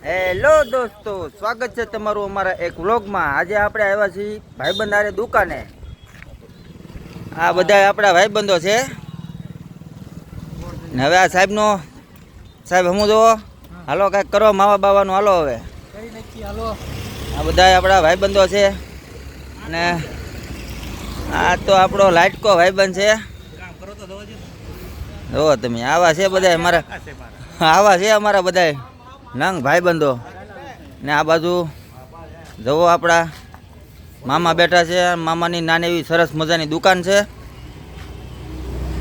Hello દોસ્તો, સ્વાગત છે તમારું અમારા એક વ્લોગમાં। આજે આપણે આવ્યા છીએ ભાઈબંધ હારે દુકાને। આ બધા આપણા ભાઈબંધો છે ને હવે આ સાહેબનો સાહેબ હમું જોવો, હાલો કાંઈક કરો માવા બાવાનું, હાલો હવે આ બધા આપણા ભાઈબંધો છે અને આ તો આપણો લાઇટકો ભાઈબંધ છે। જોવો તમે, આવા છે બધા અમારા, આવા છે અમારા બધા નંગ ભાઈબંધો ને। આ બાજુ જુઓ આપણા મામા બેઠા છે, મામાની નાની એવી સરસ મજાની દુકાન છે।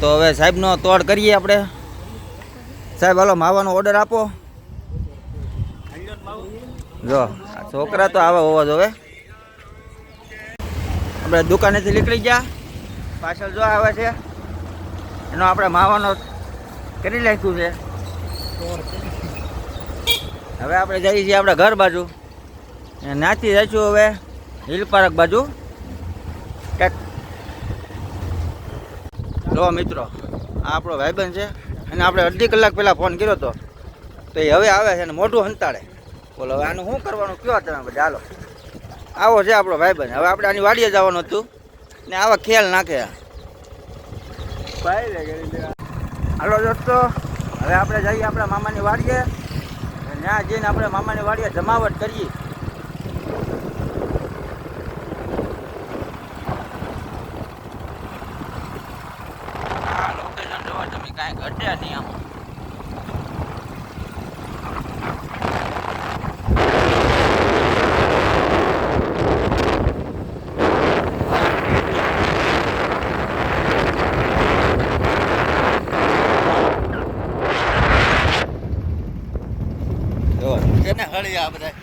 તો હવે સાહેબનો તોડ કરીએ આપણે। સાહેબ હાલો માવાનો ઓર્ડર આપો। જો છોકરા તો આવા હોવા જોવે। આપણે દુકાનેથી નીકળી ગયા, પાછળ જો આવે છે એનો આપણે માવાનો કરી નાખ્યું છે। હવે આપણે જઈએ છીએ આપણા ઘર બાજુ, નાથી જઈશું હવે હિલ પાર્ક બાજુ કંઈક। જો મિત્રો, આ આપણો ભાઈબંધ છે અને આપણે અડધી કલાક પહેલાં ફોન કર્યો હતો તો એ હવે આવે છે ને મોઢું હંતાડે। બોલો હવે આનું શું કરવાનું કયો તમે બધા? હાલો, આવો છે આપણો ભાઈબંધ। હવે આપણે આની વાડીએ જવાનું હતું ને આવા ખેલ નાખે। હાલો દોસ્તો, હવે આપણે જઈએ આપણા મામાની વાડીએ, ત્યાં જઈને આપણે મામાની વાડીએ જમાવટ કરીએ। આ લોકેશન જોવા તમે, કાંઈ ઘટ્યા નહીં આમાં। કેને હળી આ બધા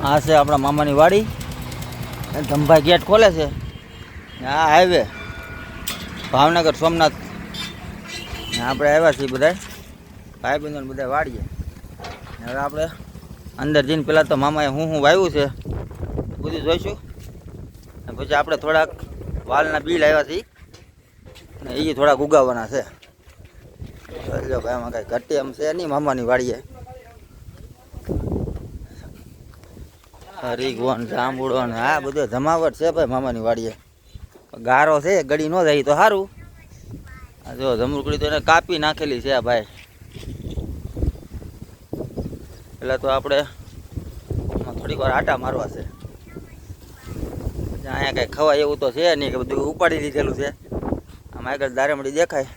આ છે આપણા મામાની વાડી, ધમભાઈ ગેટ ખોલે છે। આ હાઈવે ભાવનગર સોમનાથ ને આપણે આવ્યા છીએ બધા ભાઈ બહેનો બધા વાડીએ। હવે આપણે અંદર જઈને પહેલાં તો મામાએ હું વાવ્યું છે બધું જોઈશું, પછી આપણે થોડાક વાલના બી લાવ્યા છીએ ને એ થોડાક ઉગાવવાના છે। જો ભાઈ આમાં કાંઈ ઘટે એમ છે નહીં મામાની વાડીએ। હરીગવન જાંબુડો ને આ બધો જમાવટ છે ભાઈ મામાની વાડીએ। ગારો છે, ગળી ન જાય તો સારું। આ જો જમરૂકડી તો એને કાપી નાખેલી છે આ ભાઈ। પેલા તો આપણે થોડીક વાર આટા મારવા છે, અહીંયા કાંઈ ખવાય એવું તો છે નહીં કે બધું ઉપાડી લીધેલું છે। આમાં આગળ દારેમડી દેખાય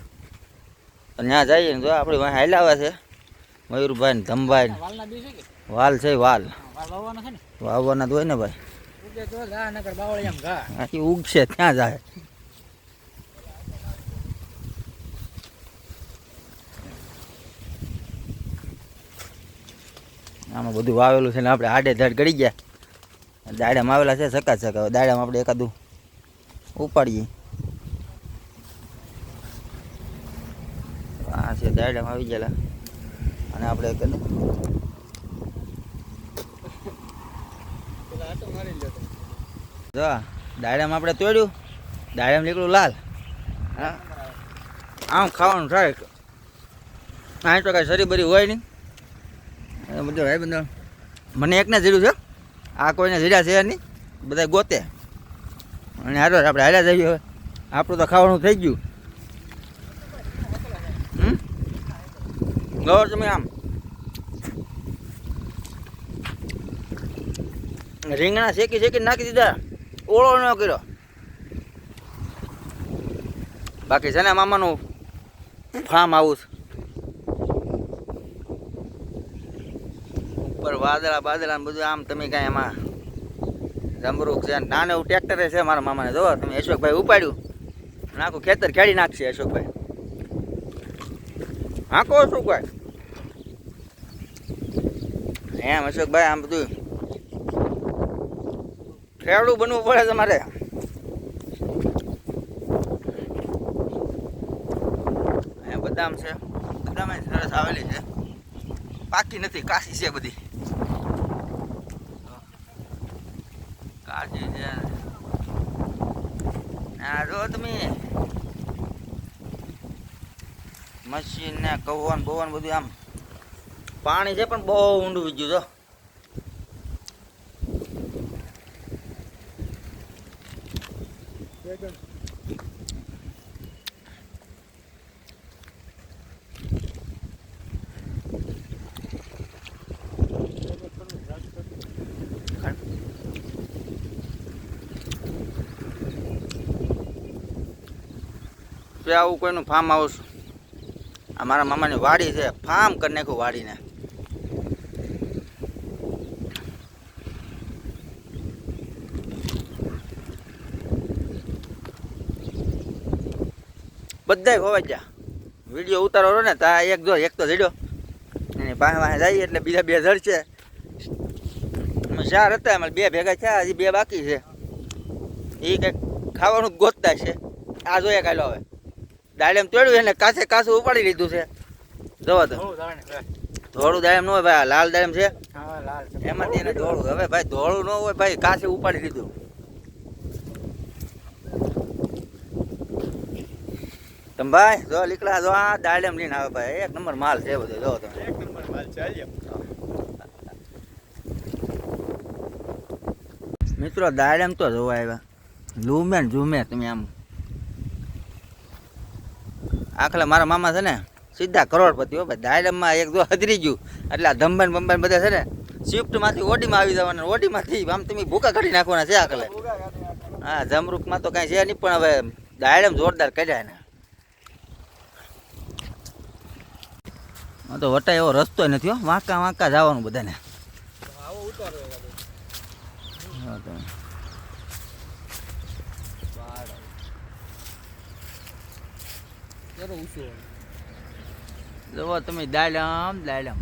તો ત્યાં જઈએ ને જો આપણી વાંહે હાલ્યા આવે છે મયુરભાઈ ને ધમભાઈ ને। વાલ છે, વાલ વાવવાના તો હોય ને ભાઈ, ઉગશે ત્યાં જાય। આમાં બધું વાવેલું છે ને આપણે આડે ધાડ ગળી ગયા। દાડામાં આવેલા છે ચકાચક, હવે દાડામાં આપણે એકાદું ઉપાડીએ। આ છે દાડામાં આવી ગયેલા અને આપણે જો દાડામાં આપણે તોડ્યું, દાડામાં નીકળ્યું લાલ। હા, આમ ખાવાનું થાય, અહીં તો કાંઈ શરી બરી હોય નહીં। બધું ભાઈ બંધ મને એકને જીડ્યું છે, આ કોઈને જીડ્યા છે નહીં, બધા ગોતે અને હારો આપણે હાલ્યા જઈએ। હવે આપણું તો ખાવાનું થઈ ગયું। ગવર તમે આમ રીંગણા શેકી શેકી નાખી દીધા, ઓળો ન કર્યો। બાકી છે ને મામાનું ફાર્મ હાઉસ ઉપર વાદળા બાદળા બધું આમ તમે કાંઈ એમાં જમરૂક છે, નાને એવું ટ્રેક્ટરે છે મારા મામાને। જોવો તમે, અશોકભાઈ ઉપાડ્યું અને આખું ખેતર ખેડી નાખશે અશોકભાઈ। હાંકો અશોકભાઈ એમ, અશોકભાઈ આમ બધું ખેડૂ બનવું પડે તમારે। બદામ છે, બદામ સરસ આવેલી છે, પાકી નથી, કાશી છે બધી। કાશી છે, આ જો તમે મશીન ને કવન બવન બધું આમ પાણી છે પણ બહુ ઊંડું ગયું જો. આવું કોઈનું ફાર્મ હાઉસ આ મારા મામાની વાડી છે, ફાર્મ કરી નાખ્યું વાડીને. બધાય ખોવાઈ ગયા. વિડીયો ઉતારો ને તા એક જો એક તો જડ્યો એની પાસે પાસે જઈએ એટલે બીજા બે જડશે. અમે 4 હતા એમાં 2 ભેગા થયા, હજી 2 બાકી છે. એ કંઈક ખાવાનું ગોતતા છે. આ જોઈએ કાલો હવે દાડેમ તોડ્યું એને કાસું ઉપાડી લીધું છે. જોવો તો ધોળું દાડેમ ન હોય ભાઈ, લાલ દાડેમ છે એમાંથી એને ધોળું. હવે ભાઈ ધોળું ન હોય ભાઈ, કાસે ઉપાડી લીધું. તમે ભાઈ જો લીકડા જો આ દાડેમ લઈને આવે ભાઈ, 1 નંબર માલ છે બધો. જો તમે 1 નંબર માલ ચાલ્યો મિત્રો. દાડેમ તો જોવા આવ્યા લૂમે ને ઝૂમે. તમે આમ આખલા મારા મામા છે ને સીધા કરોડપતિ હો ભાઈ. દાડેમમાં એક જો હજરી ગયું એટલે આ ધંબાન બંબાન બધા છે ને સ્વિફ્ટમાંથી ઓડીમાં આવી જવાના, ઓડીમાંથી આમ તમે ભૂકા કાઢી નાખવાના છે આખલે. હા જમરૂકમાં તો કાંઈ છે નહીં પણ હવે દાડેમ જોરદાર કાઢ્યા ને. તો વટા એવો રસ્તો નથી હો, વાંકા વાંકા જવાનું બધાને. જુઓ તમે દાડમ દાડમ.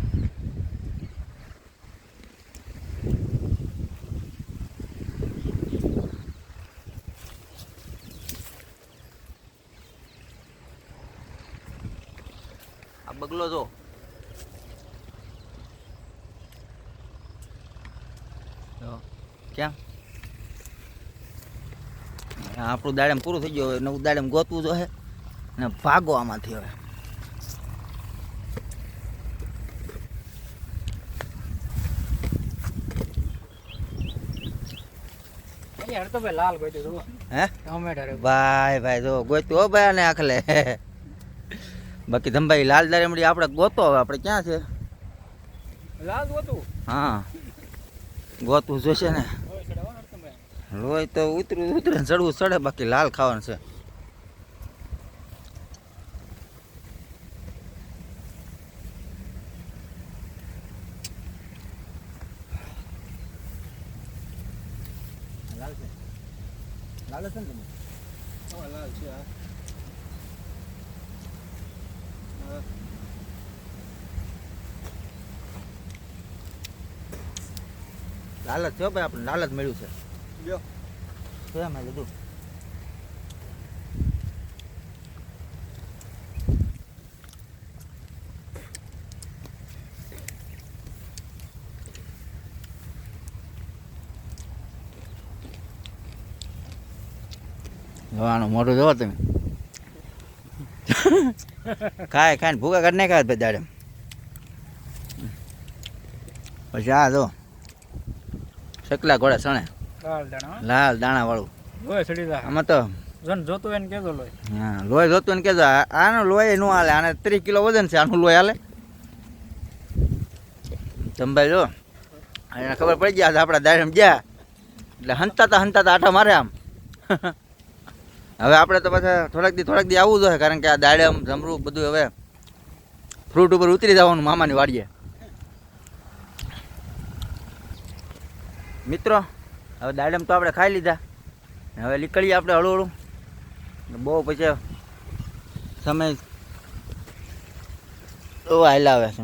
આ બગલો જો ક્યાં આપણું દાડમ પૂરું થઈ ગયું. હવે નવું દાડમ ગોતવું જોઈએ ને ભાગો આમાંથી. હવે ભાઈ ભાઈ જો ગોતું હો ભાઈ આને આખલે. બાકી ધમભાઈ લાલ દાડમડી આપણે ગોતો. હવે આપણે ક્યાં છે લાલ ગોતું? હા ગોતું જોશે ને. લોહી તો ઉતરે ને ચડવું ચડે, બાકી લાલ ખાવાનું છે. લાલ છે, લાલ છે ને તમે? હા લાલ છે. લાલ જ છે ભાઈ, આપણે લાલ જ મળ્યું છે. જો મેં લીધું. જોવાનું મોઢું જોવો તમે. ખાય ખાઈને ભૂકા કાઢી નાખ્યા ભાઈ દાડે. પછી આ જો શકલા ઘોડા સણે લાલ દાણા વાળું આમાં તો જોતું એને કેજો લોહી. હા લોહી જોતું ને કેજો. આનું લોહી નું હાલે, આને 30 કિલો વજન છે, આનું લોહી હાલે. તમે ભાઈ જો એને ખબર પડી ગયા આપણા દાડમ ગયા એટલે હંતાતા આટા મારે આમ. હવે આપણે તો પાછા થોડાક દી આવવું જોઈએ, કારણ કે આ દાડમ જમરૂક બધું હવે ફ્રૂટ ઉપર ઉતરી જવાનું મામાની વાડીએ. મિત્રો હવે દાડમ તો આપણે ખાઈ લીધા, હવે નીકળીએ આપણે હળવું. બહુ પછી સમય હાલ્યા આવે છે.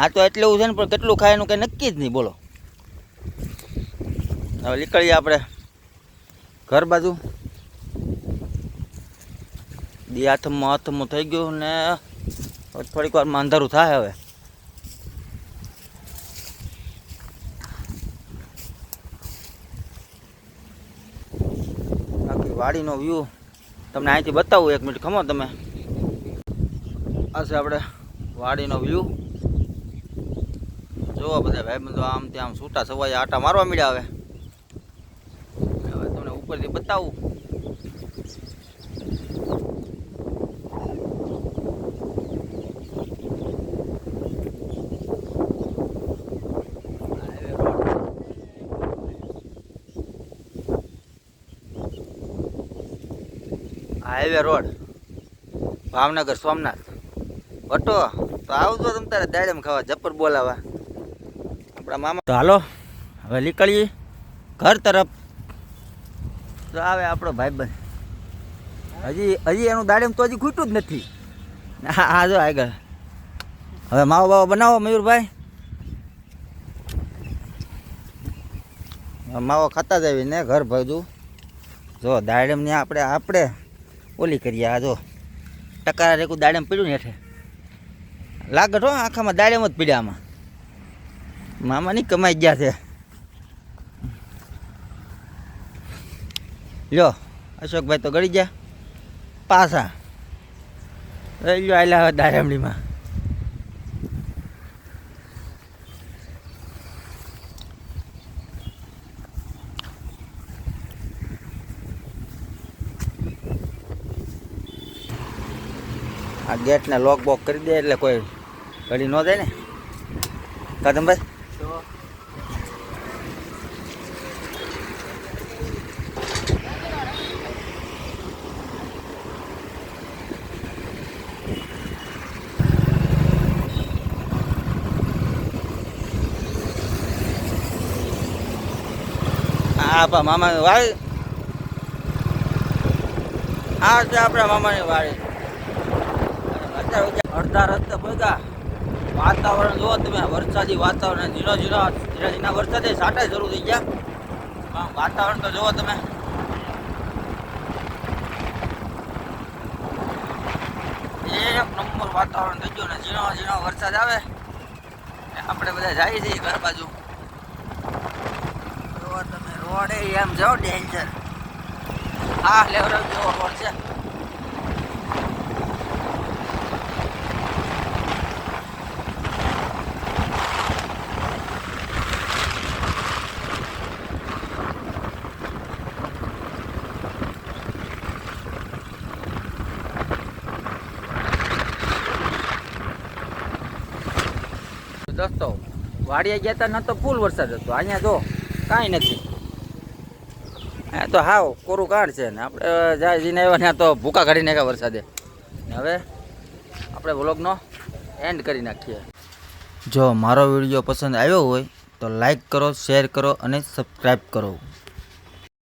આ તો એટલું છે ને પણ કેટલું ખાય એનું કંઈ નક્કી જ નહીં. બોલો હવે નીકળીએ આપણે ઘર બાજુ. દી હાથમાં થઈ ગયું ને થોડીક વારમાં અંધારું થાય. હવે વાડીનો વ્યૂ તમને અહીંથી બતાવું. 1 મિનિટ ખમો તમે. આ છે આપણે વાડીનો વ્યૂ. જોવો બધા ભાઈબંધો આમ ત્યાં આમ છૂટા છવાયા આટા મારવા મળ્યા. હવે તમને ઉપરથી બતાવું. હાઈવે રોડ ભાવનગર સોમનાથ વટો. તો આવજો તમે તારે દાડમ ખાવા જપ્પર બોલાવા આપણા મામા. તો હાલો હવે નીકળીએ ઘર તરફ. તો આવે આપણો ભાઈબંધ. હજી એનું દાડમ તો હજી ખૂટ્યું જ નથી. હા જો આગળ હવે માવો બાવો બનાવો મયુરભાઈ. માવો ખાતા જ આવી ને ઘર ભજું. જો દાડમની આપણે ઓલી કરીએ. આ જો ટકારા રેકું દાડમ પીડ્યું ને હેઠે લાગત હો. આખામાં દાડમ જ પીડ્યા. આમાં મામાની કમાઈ ગયા છે. લ્યો અશોકભાઈ તો ગળી ગયા પાછા. લ્યો આયલા હવે દાડમડીમાં. આ ગેટને લોક બોક કરી દે એટલે કોઈ ઘડી ન જાય ને. કાદમભાઈ આપણા મામાની વાડી. આ છે આપણા મામાની વાડી. અડધા રસ્તે પહોંચ્યા. વાતાવરણ જુઓ તમે, વરસાદી વાતાવરણ. ઝીણા વરસાદે સાટા શરૂ થઈ ગયા. વાતાવરણ તો જુઓ તમે. એક નંબર વાતાવરણ થઈ ગયું ને ઝીણો વરસાદ આવે. આપણે બધા જઈએ છીએ ઘર બાજુ. જુઓ તમે રોડ એમ જાઓ ડેન્જર. આ લેવલ જેવો રોડ છે. દોસ્તો વાડીએ ગયા હતા ન તો ફૂલ વરસાદ હતો. અહીંયા જો કાંઈ નથી. અહીંયા તો હાવ કોરું કાઢ છે ને આપણે જાય જઈને આવ્યા ત્યાં તો ભૂકા કાઢી નાખ્યા વરસાદે. હવે આપણે વ્લોગનો એન્ડ કરી નાખીએ. જો મારો વિડીયો પસંદ આવ્યો હોય તો લાઈક કરો, શેર કરો અને સબસ્ક્રાઈબ કરો.